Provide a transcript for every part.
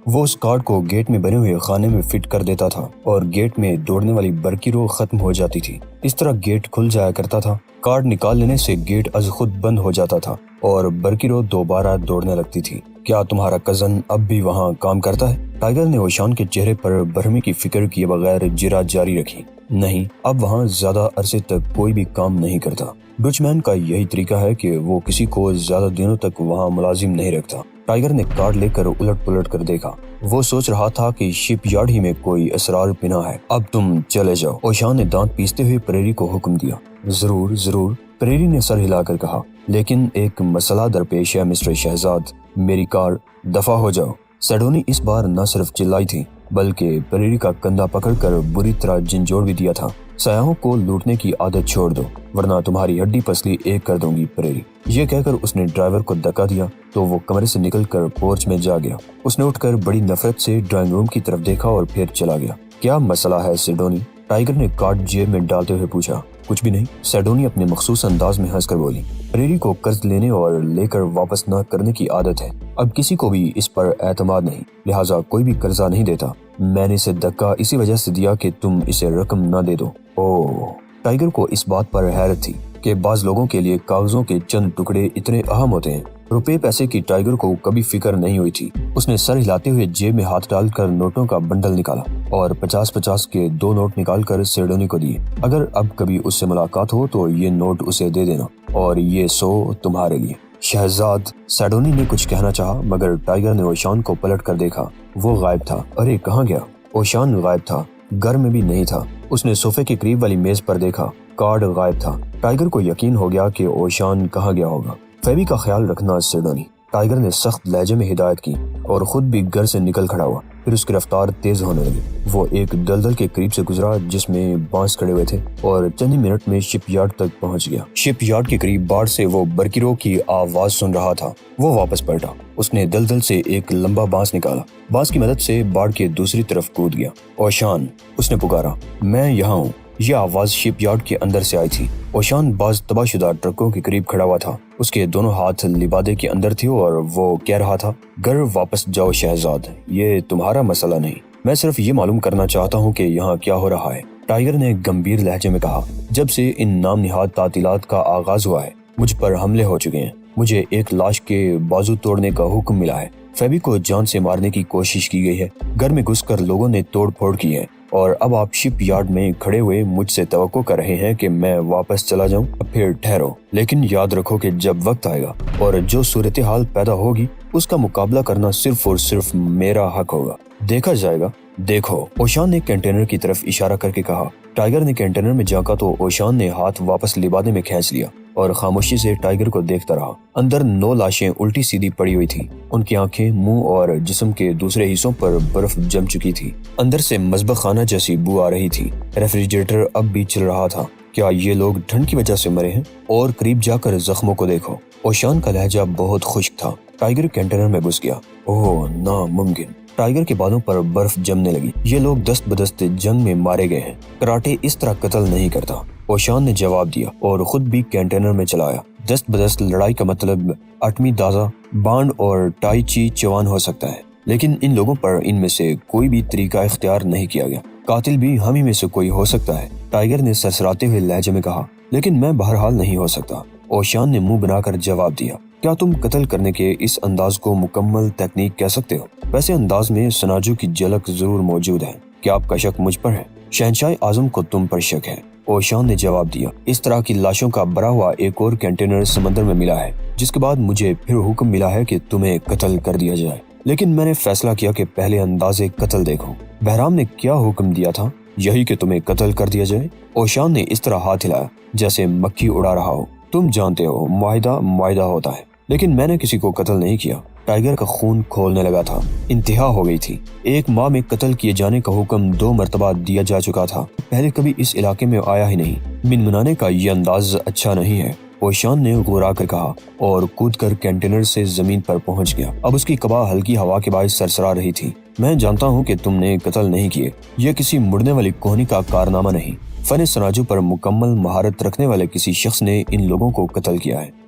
وہ اس کارڈ کو گیٹ میں بنے ہوئے خانے میں فٹ کر دیتا تھا اور گیٹ میں دوڑنے والی برقی رو ختم ہو جاتی تھی۔ اس طرح گیٹ کھل جایا کرتا تھا۔ کارڈ نکال لینے سے گیٹ از خود بند ہو جاتا تھا اور برقی رو دوبارہ دوڑنے لگتی تھی۔ کیا تمہارا کزن اب بھی وہاں کام کرتا ہے؟ ٹائیگر نے اوشان کے چہرے پر برہمی کی فکر کیے بغیر جرات جاری رکھی۔ نہیں، اب وہاں زیادہ عرصے تک کوئی بھی کام نہیں کرتا۔ ڈچ مین کا یہی طریقہ ہے کہ وہ کسی کو زیادہ دنوں تک وہاں ملازم نہیں رکھتا۔ ٹائیگر نے کارڈ لے کر الٹ پلٹ کر دیکھا۔ وہ سوچ رہا تھا کہ شپ یارڈ ہی میں کوئی اسرار پنہاں ہے۔ اب تم چلے جاؤ، اوشان نے دانت پیستے ہوئے پریری کو حکم دیا۔ ضرور ضرور، پریری نے سر ہلا کر کہا، لیکن ایک مسئلہ درپیش ہے مسٹر شہزاد، میری کار دفع ہو جاؤ۔ سیڈونی اس بار نہ صرف چلائی تھی بلکہ پریری کا کندھا پکڑ کر بری طرح جھنجھوڑ بھی دیا تھا۔ سیاحوں کو لوٹنے کی عادت چھوڑ دو ورنہ تمہاری ہڈی پسلی ایک کر دوں گی پریری۔ یہ کہہ کر اس نے ڈرائیور کو دھکا دیا تو وہ کمرے سے نکل کر پورچ میں جا گیا۔ اس نے اٹھ کر بڑی نفرت سے ڈرائنگ روم کی طرف دیکھا اور پھر چلا گیا۔ کیا مسئلہ ہے سیڈونی؟ ٹائیگر نے کارڈ جیب میں ڈالتے ہوئے پوچھا۔ کچھ بھی نہیں، سیڈونی اپنے مخصوص انداز میں ہنس کر بولی۔ پریری کو قرض لینے اور لے کر واپس نہ کرنے کی عادت ہے۔ اب کسی کو بھی اس پر اعتماد نہیں، لہٰذا کوئی بھی قرضہ نہیں دیتا۔ میں نے اسے دھکا اسی وجہ سے دیا کہ تم اسے رقم نہ دے دو۔ اوہ! ٹائیگر کو اس بات پر حیرت تھی کہ بعض لوگوں کے لیے کاغذوں کے چند ٹکڑے اتنے اہم ہوتے ہیں۔ روپے پیسے کی ٹائیگر کو کبھی فکر نہیں ہوئی تھی۔ اس نے سر ہلاتے ہوئے جیب میں ہاتھ ڈال کر نوٹوں کا بنڈل نکالا اور 50-50 کے 2 نوٹ نکال کر سیڈونی کو دیے۔ اگر اب کبھی اس سے ملاقات ہو تو یہ نوٹ اسے دے دینا اور یہ 100 تمہارے لیے۔ شہزاد، سیڈونی نے کچھ کہنا چاہا مگر ٹائیگر نے اوشان کو پلٹ کر دیکھا۔ وہ غائب تھا۔ ارے کہاں گیا؟ اوشان غائب تھا، گھر میں بھی نہیں تھا۔ اس نے صوفے کے قریب والی میز پر دیکھا، کارڈ غائب تھا۔ ٹائیگر کو یقین ہو گیا کہ اوشان کہاں گیا ہوگا۔ فیبی کا خیال رکھنا سیڈونی، ٹائیگر نے سخت لہجے میں ہدایت کی اور خود بھی گھر سے نکل کھڑا ہوا۔ پھر اس کی رفتار تیز ہونے لگی۔ وہ ایک دلدل کے قریب سے گزرا جس میں بانس کھڑے ہوئے تھے اور چند ہی منٹ میں شپ یارڈ تک پہنچ گیا۔ شپ یارڈ کے قریب باڑ سے وہ برقی رو کی آواز سن رہا تھا۔ وہ واپس پلٹا۔ اس نے دلدل سے ایک لمبا بانس نکالا۔ بانس کی مدد سے باڑ کے دوسری طرف کود گیا۔ اوشان، اس نے پکارا، میں یہاں ہوں۔ یہ آواز شپ یارڈ کے اندر سے آئی تھی۔ اوشان بعض تباہ شدہ ٹرکوں کے قریب کھڑا ہوا تھا۔ اس کے دونوں ہاتھ لبادے کے اندر تھے اور وہ کہہ رہا تھا، گھر واپس جاؤ شہزاد، یہ تمہارا مسئلہ نہیں، میں صرف یہ معلوم کرنا چاہتا ہوں کہ یہاں کیا ہو رہا ہے۔ ٹائیگر نے گمبھیر لہجے میں کہا، جب سے ان نام نہاد تعطیلات کا آغاز ہوا ہے مجھ پر حملے ہو چکے ہیں۔ مجھے ایک لاش کے بازو توڑنے کا حکم ملا ہے۔ فیبی کو جان سے مارنے کی کوشش کی گئی ہے۔ گھر میں گھس کر لوگوں نے توڑ پھوڑ کی ہے اور اب آپ شپ یارڈ میں کھڑے ہوئے مجھ سے توقع کر رہے ہیں کہ میں واپس چلا جاؤں۔ اب پھر ٹھہرو، لیکن یاد رکھو کہ جب وقت آئے گا اور جو صورتحال پیدا ہوگی اس کا مقابلہ کرنا صرف اور صرف میرا حق ہوگا۔ دیکھا جائے گا۔ دیکھو، اوشان نے کینٹینر کی طرف اشارہ کر کے کہا۔ ٹائیگر نے کینٹینر میں جھانکا تو اوشان نے ہاتھ واپس لبادے میں کھینچ لیا اور خاموشی سے ٹائیگر کو دیکھتا رہا۔ اندر 9 لاشیں الٹی سیدھی پڑی ہوئی تھی۔ ان کی آنکھیں، منہ اور جسم کے دوسرے حصوں پر برف جم چکی تھی۔ اندر سے مذبح خانہ جیسی بو آ رہی تھی۔ ریفریجریٹر اب بھی چل رہا تھا۔ کیا یہ لوگ ٹھنڈ کی وجہ سے مرے ہیں؟ اور قریب جا کر زخموں کو دیکھو۔ اوشان کا لہجہ بہت خشک تھا۔ ٹائیگر کینٹینر میں گھس گیا۔ اوہ ناممکن! ٹائیگر کے بالوں پر برف جمنے لگی۔ یہ لوگ دست بدست جنگ میں مارے گئے ہیں۔ کراٹے اس طرح قتل نہیں کرتا، اوشان نے جواب دیا اور خود بھی کینٹینر میں چلایا۔ دست بدست لڑائی کا مطلب اٹمی دازا، بانڈ اور ٹائی چی چوان ہو سکتا ہے، لیکن ان لوگوں پر ان میں سے کوئی بھی طریقہ اختیار نہیں کیا گیا۔ قاتل بھی ہم ہی میں سے کوئی ہو سکتا ہے، ٹائیگر نے سرسراتے ہوئے لہجے میں کہا، لیکن میں بہرحال نہیں ہو سکتا۔ اوشان نے منہ بنا کر جواب دیا، کیا تم قتل کرنے کے اس انداز کو مکمل تکنیک کہہ سکتے ہو؟ ویسے انداز میں سناجو کی جھلک ضرور موجود ہے۔ کیا آپ کا شک مجھ پر ہے؟ شہنشاہ اعظم کو تم پر شک ہے، اوشان نے جواب دیا۔ اس طرح کی لاشوں کا بھرا ہوا ایک اور کینٹینر سمندر میں ملا ہے، جس کے بعد مجھے پھر حکم ملا ہے کہ تمہیں قتل کر دیا جائے، لیکن میں نے فیصلہ کیا کہ پہلے اندازے قتل دیکھو۔ بہرام نے کیا حکم دیا تھا؟ یہی کہ تمہیں قتل کر دیا جائے۔ اوشان نے اس طرح ہاتھ ہلایا جیسے مکھی اڑا رہا ہو۔ تم جانتے ہو معاہدہ ہوتا ہے، لیکن میں نے کسی کو قتل نہیں کیا۔ ٹائیگر کا خون کھولنے لگا تھا۔ انتہا ہو گئی تھی۔ 1 ماہ میں قتل کیے جانے کا حکم 2 مرتبہ دیا جا چکا تھا۔ پہلے کبھی اس علاقے میں آیا ہی نہیں۔ منمنانے کا یہ انداز اچھا نہیں ہے، اوشان نے غورا کر کہا اور کود کر کینٹینر سے زمین پر پہنچ گیا۔ اب اس کی قبا ہلکی ہوا کے باعث سرسرا رہی تھی۔ میں جانتا ہوں کہ تم نے قتل نہیں کیے۔ یہ کسی مڑنے والی کوہنی کا کارنامہ نہیں۔ فن سناجو پر مکمل مہارت رکھنے والے کسی شخص نے ان لوگوں کو قتل کیا ہے۔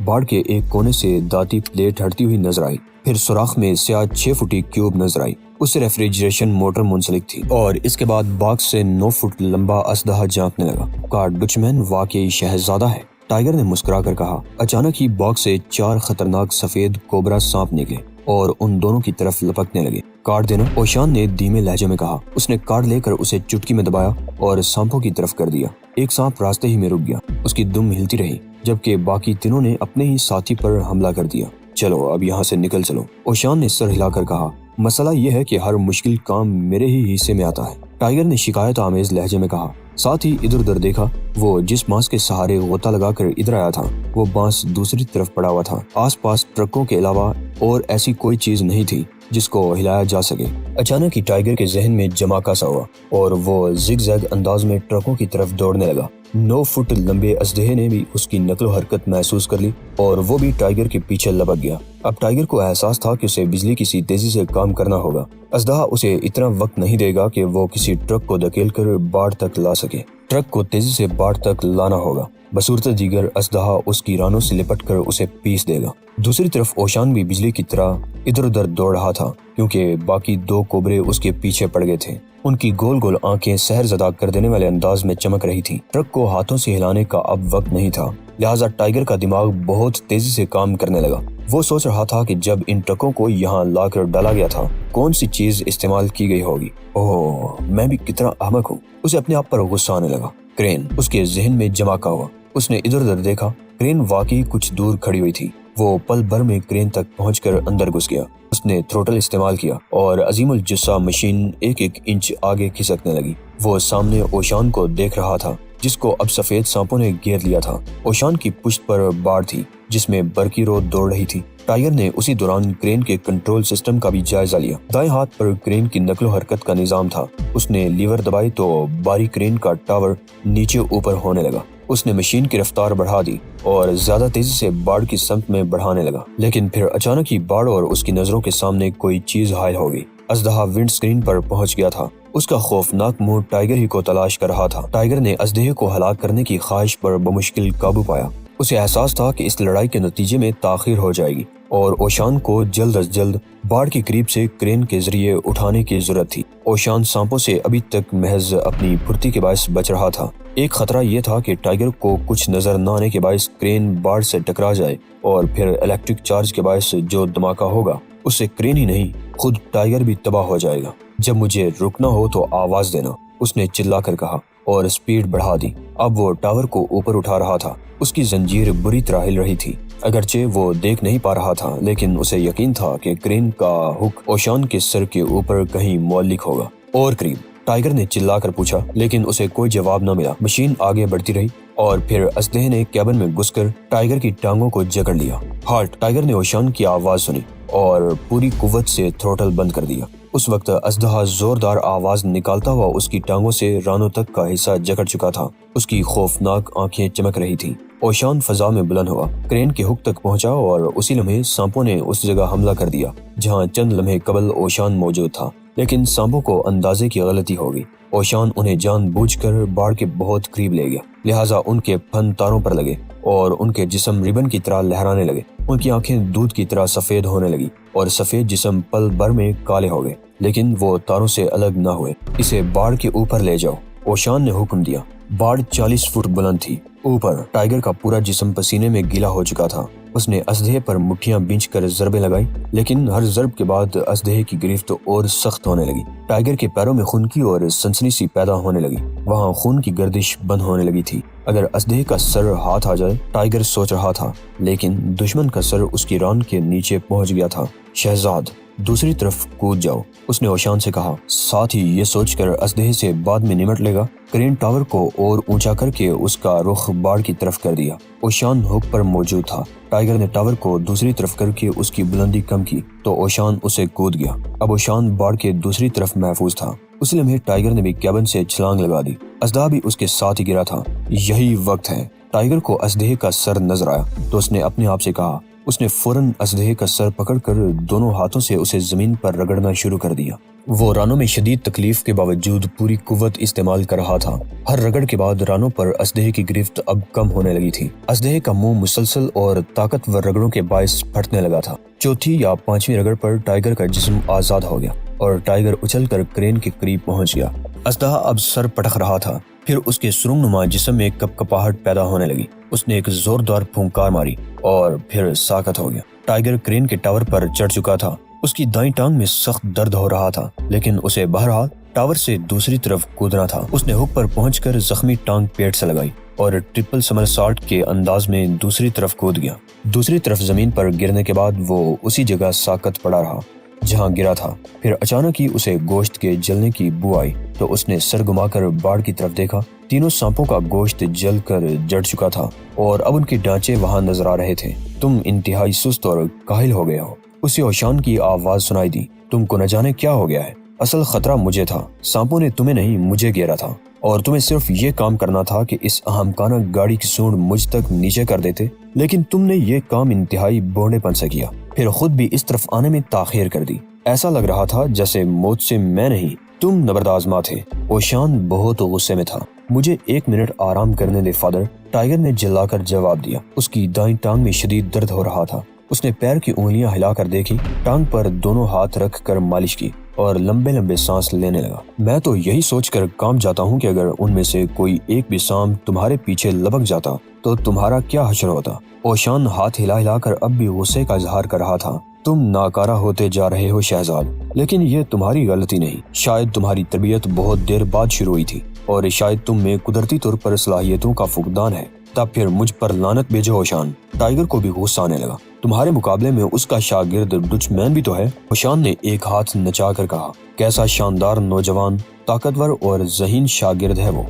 باڑ کے ایک کونے سے داتی پلیٹ ہٹتی ہوئی نظر آئی۔ پھر سوراخ میں سیاہ 6 فٹی کیوب نظر آئی۔ اس سے ریفریجریشن موٹر منسلک تھی اور اس کے بعد باکس سے 9 فٹ لمبا اسلحہ جھانکنے لگا۔ کا ڈچمین واقعی شہزادہ ہے، ٹائیگر نے مسکرا کر کہا۔ اچانک ہی باکس سے 4 خطرناک سفید کوبرا سانپ نکلے اور ان دونوں کی طرف لپکنے لگے۔ کارڈ دینا، اوشان نے دھیمے لہجے میں کہا۔ اس نے کارڈ لے کر اسے چٹکی میں دبایا اور سانپوں کی طرف کر دیا۔ ایک سانپ راستے ہی میں رک گیا، اس کی دم ہلتی رہی، جبکہ باقی تینوں نے اپنے ہی ساتھی پر حملہ کر دیا۔ چلو اب یہاں سے نکل چلو، اوشان نے سر ہلا کر کہا۔ مسئلہ یہ ہے کہ ہر مشکل کام میرے ہی حصے میں آتا ہے، ٹائیگر نے شکایت آمیز لہجے میں کہا۔ ساتھ ہی ادھر ادھر دیکھا۔ وہ جس بانس کے سہارے غوطہ لگا کر ادھر آیا تھا وہ بانس دوسری طرف پڑا ہوا تھا۔ آس پاس ٹرکوں کے علاوہ اور ایسی کوئی چیز نہیں تھی جس کو ہلایا جا سکے۔ اچانک ہی ٹائیگر کے ذہن میں جھماکا سا ہوا اور وہ زگ زیگ انداز میں ٹرکوں کی طرف دوڑنے لگا۔ 9 فٹ لمبے اسلحے نے بھی اس کی نقل و حرکت محسوس کر لی اور وہ بھی ٹائیگر کے پیچھے لپک گیا۔ اب ٹائیگر کو احساس تھا کہ اسے بجلی کی سی تیزی سے کام کرنا ہوگا۔ اسلحہ اسے اتنا وقت نہیں دے گا کہ وہ کسی ٹرک کو دھکیل کر باڑ تک لا سکے۔ ٹرک کو تیزی سے باڑ تک لانا ہوگا، بصورت دیگر اسلحہ اس کی رانوں سے لپٹ کر اسے پیس دے گا۔ دوسری طرف اوشان بھی بجلی کی طرح ادھر ادھر دوڑ رہا تھا کیونکہ باقی 2 کوبرے اس کے پیچھے پڑ گئے تھے۔ ان کی گول گول آنکھیں سحر زدہ کر دینے والے انداز میں چمک رہی تھی۔ ٹرک کو ہاتھوں سے ہلانے کا اب وقت نہیں تھا، لہٰذا ٹائیگر کا دماغ بہت تیزی سے کام کرنے لگا۔ وہ سوچ رہا تھا کہ جب ان ٹرکوں کو یہاں لا کر ڈالا گیا تھا کون سی چیز استعمال کی گئی ہوگی۔ اوہ، میں بھی کتنا احمق ہوں۔ اسے اپنے آپ پر غصہ آنے لگا۔ کرین، اس کے ذہن میں جھماکا ہوا۔ اس نے ادھر ادھر دیکھا۔ کرین واقعی کچھ دور کھڑی ہوئی تھی۔ وہ پل بھر میں کرین تک پہنچ کر اندر گھس گیا۔ اس نے تھروٹل استعمال کیا اور عظیم الجثہ مشین 1 انچ آگے کھسکنے لگی۔ وہ سامنے اوشان کو دیکھ رہا تھا جس کو اب سفید سانپوں نے گھیر لیا تھا۔ اوشان کی پشت پر باڑ تھی جس میں برقی رو دوڑ رہی تھی۔ ٹائیگر نے اسی دوران کرین کے کنٹرول سسٹم کا بھی جائزہ لیا۔ دائیں ہاتھ پر کرین کی نقل و حرکت کا نظام تھا۔ اس نے لیور دبائی تو باری کرین کا ٹاور نیچے اوپر ہونے لگا۔ اس نے مشین کی رفتار بڑھا دی اور زیادہ تیزی سے باڑ کی سمت میں بڑھانے لگا، لیکن پھر اچانک ہی باڑ اور اس کی نظروں کے سامنے کوئی چیز حائل ہو گئی۔ اسلحہ ونڈ سکرین پر پہنچ گیا تھا۔ اس کا خوفناک منہ ٹائیگر ہی کو تلاش کر رہا تھا۔ ٹائیگر نے اسلحے کو ہلاک کرنے کی خواہش پر بمشکل قابو پایا۔ اسے احساس تھا کہ اس لڑائی کے نتیجے میں تاخیر ہو جائے گی اور اوشان کو جلد از جلد باڑ کے قریب سے کرین کے ذریعے اٹھانے کی ضرورت تھی۔ اوشان سانپوں سے ابھی تک محض اپنی پھرتی کے باعث بچ رہا تھا۔ ایک خطرہ یہ تھا کہ ٹائیگر کو کچھ نظر نہ آنے کے باعث کرین باڑ سے ٹکرا جائے اور پھر الیکٹرک چارج کے باعث جو دھماکہ ہوگا اس سے کرین ہی نہیں خود ٹائیگر بھی تباہ ہو جائے گا۔ جب مجھے رکنا ہو تو آواز دینا، اس نے چلا کر کہا اور سپیڈ بڑھا دی۔ اب وہ ٹاور کو اوپر اٹھا رہا تھا۔ اس کی زنجیر بری طرح ہل رہی تھی۔ اگرچہ وہ دیکھ نہیں پا رہا تھا لیکن اسے یقین تھا کہ کرین کا ہک اوشان کے سر کے اوپر کہیں معلق ہوگا۔ اور قریب، ٹائیگر نے چلا کر پوچھا، لیکن اسے کوئی جواب نہ ملا۔ مشین آگے بڑھتی رہی اور پھر اسلحے نے کیبن میں گھس کر ٹائیگر کی ٹانگوں کو جکڑ لیا۔ ہالٹ! ٹائیگر نے اوشان کی آواز سنی اور پوری قوت سے تھروٹل بند کر دیا۔ اس وقت اسلحہ زوردار آواز نکالتا ہوا اس کی ٹانگوں سے رانوں تک کا حصہ جکڑ چکا تھا۔ اس کی خوفناک آنکھیں چمک رہی تھیں۔ اوشان فضا میں بلند ہوا، کرین کے ہک تک پہنچا اور اسی لمحے سانپوں نے اس جگہ حملہ کر دیا جہاں چند لمحے قبل اوشان موجود تھا، لیکن سانپوں کو اندازے کی غلطی ہو گئی۔ اوشان انہیں جان بوجھ کر باڑ کے بہت قریب لے گیا، لہٰذا ان کے پھن تاروں پر لگے اور ان کے جسم ریبن کی طرح لہرانے لگے۔ ان کی آنکھیں دودھ کی طرح سفید ہونے لگی اور سفید جسم پل بھر میں کالے ہو گئے، لیکن وہ تاروں سے الگ نہ ہوئے۔ اسے باڑ کے اوپر لے جاؤ، اوشان نے حکم دیا۔ باڑ 40 فٹ بلند تھی۔ اوپر ٹائیگر کا پورا جسم پسینے میں گیلا ہو چکا تھا۔ اس نے اسلحے پر مٹھیاں بینچ کر ضربیں لگائی، لیکن ہر ضرب کے بعد اسلحے کی گرفت اور سخت ہونے لگی۔ ٹائیگر کے پیروں میں خنکی اور سنسنی سی پیدا ہونے لگی، وہاں خون کی گردش بند ہونے لگی تھی۔ اگر اسلحے کا سر ہاتھ آ جائے، ٹائیگر سوچ رہا تھا، لیکن دشمن کا سر اس کی ران کے نیچے پہنچ گیا تھا۔ شہزاد، دوسری طرف کود جاؤ، اس نے اوشان سے کہا، ساتھ ہی یہ سوچ کر اسلحے سے بعد میں نمٹ لے گا۔ کرین ٹاور کو اور اونچا کر کے اس کا رخ باڑ کی طرف کر دیا۔ اوشان ہک پر موجود تھا۔ ٹائیگر نے ٹاور کو دوسری طرف کر کے اس کی بلندی کم کی تو اوشان اسے کود گیا۔ اب اوشان باڑ کے دوسری طرف محفوظ تھا۔ اسی لمحے ٹائیگر نے بھی کیبن سے چھلانگ لگا دی۔ اسلحہ بھی اس کے ساتھ ہی گرا تھا۔ یہی وقت ہے۔ ٹائیگر کو اسلحے کا سر نظر آیا تو اس نے اپنے آپ سے کہا، اس نے فوراً اسدحے کا سر پکڑ کر دونوں ہاتھوں سے اسے زمین پر رگڑنا شروع کر دیا۔ وہ رانو میں شدید تکلیف کے باوجود پوری قوت استعمال کر رہا تھا۔ ہر رگڑ کے بعد رانو پر اسدحے کی گرفت اب کم ہونے لگی تھی۔ اسدحے کا منہ مسلسل اور طاقتور رگڑوں کے باعث پھٹنے لگا تھا۔ چوتھی یا پانچویں رگڑ پر ٹائیگر کا جسم آزاد ہو گیا اور ٹائیگر اچھل کر کرین کے قریب پہنچ گیا۔ اسدحا اب سر پٹک رہا تھا۔ پھر اس کے سرنگ نما جسم میں کپکپاہٹ پیدا ہونے لگی۔ اس نے ایک زوردار پھونکار ماری اور پھر ساکت ہو گیا۔ ٹائیگر کرین کے ٹاور پر چڑھ چکا تھا۔ اس کی دائیں ٹانگ میں سخت درد ہو رہا تھا، لیکن اسے بہرحال ٹاور سے دوسری طرف کودنا تھا۔ اس نے ہک پر پہنچ کر زخمی ٹانگ پیٹ سے لگائی اور ٹرپل سمرسالٹ کے انداز میں دوسری طرف کود گیا۔ دوسری طرف زمین پر گرنے کے بعد وہ اسی جگہ ساکت پڑا رہا جہاں گرا تھا۔ پھر اچانک ہی اسے گوشت کے جلنے کی بو آئی تو اس نے سر گھما کر باڑ کی طرف دیکھا۔ تینوں سانپوں کا گوشت جل کر جڑ چکا تھا اور اب ان کے ڈھانچے وہاں نظر آ رہے تھے۔ تم انتہائی سست اور کاہل ہو گئے ہو، اسے اوشان کی آواز سنائی دی۔ تم کو نہ جانے کیا ہو گیا ہے۔ اصل خطرہ مجھے تھا، سانپوں نے تمہیں نہیں مجھے گھیرا تھا، اور تمہیں صرف یہ کام کرنا تھا کہ اس احمقانہ گاڑی کی سونڈ مجھ تک نیچے کر دیتے، لیکن تم نے یہ کام انتہائی بوڑھے پن سے کیا، پھر خود بھی اس طرف آنے میں تاخیر کر دی۔ ایسا لگ رہا تھا جیسے موت سے میں نہیں، تم نبردآزما تھے۔ اوشان بہت غصے میں تھا۔ مجھے 1 منٹ آرام کرنے دے فادر، ٹائیگر نے جلا کر جواب دیا۔ اس کی دائیں ٹانگ میں شدید درد ہو رہا تھا۔ اس نے پیر کی انگلیاں ہلا کر دیکھی، ٹانگ پر دونوں ہاتھ رکھ کر مالش کی اور لمبے لمبے سانس لینے لگا۔ میں تو یہی سوچ کر کام جاتا ہوں کہ اگر ان میں سے کوئی ایک بھی سانپ تمہارے پیچھے لپک جاتا تو تمہارا کیا حشر ہوتا۔ اوشان ہاتھ ہلا ہلا کر اب بھی غصے کا اظہار کر رہا تھا۔ تم ناکارہ ہوتے جا رہے ہو شہزاد، لیکن یہ تمہاری غلطی نہیں۔ شاید تمہاری تربیت بہت دیر بعد شروع ہوئی تھی اور شاید تم میں قدرتی طور پر صلاحیتوں کا فقدان ہے۔ تب پھر مجھ پر لعنت بھیجو اوشان۔ ٹائیگر کو بھی غصہ آنے لگا۔ تمہارے مقابلے میں اس کا شاگرد ڈچ مین بھی تو ہے، اوشان نے ایک ہاتھ نچا کر کہا۔ کیسا شاندار نوجوان، طاقتور اور ذہین شاگرد ہے وہ۔